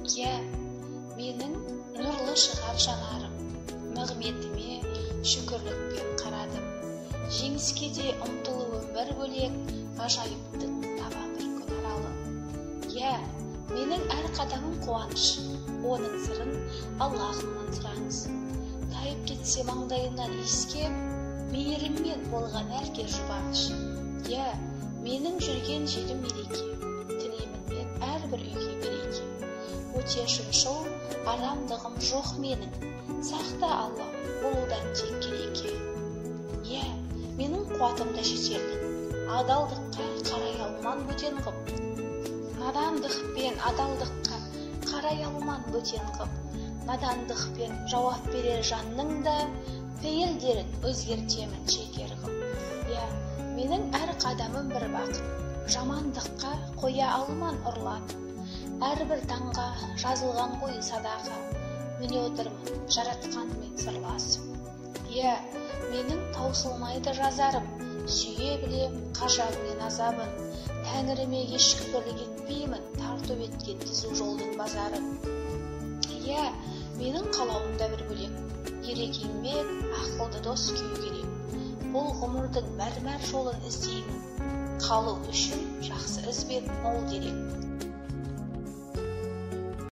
Иә, менің нұрлы шығар жанарым, нығметіме шүкірлікпен қарадым. Жеңіске де ұмтылуым бір бөлек, ғажайыптың табан бір күн аралы. Иә, менің әр қадамым қуаныш, оның сырын Аллахымнан сұраңыз. Тайып кетсе маңдайынан иіскеп, мейіріммен болған әрке жұбаныш. Иә, менің жүрген жерім мереке, тілеймін мен әрбір үйге береке. Өте шыншыл, арамдығым жоқ менің, сақта Алла болудан тек кереке. Иә, менің қуатымда жетерлік, адалдыққа қарай алман бөтен қып. Надандықпен адалдыққа қарай алман бөтен қып. Надандықпен жауап берер жанның да, пейілдерін өзгертемін шекер қып. Иә, менің әр қадамым бір бақыт, жамандыққа қоя алман ұрлатып. Әрбір таңға жазылған ғой садақа, міне отырмын жаратқанмен сырласып. Иә, менің таусылмайды жазарым, сүйе білем қажабы мен азабын. Тәңіріме еш күпірлік етпеймін, тартып еткен түзу жолдың базарын. Иә, менің қалауымда бір бөлек, ерек еңбек, ақылды дос күйі керек. Бұл ғұмырдың мәрмәр жолын іздеймін, қалу үшін жақсы ізбен мол керек.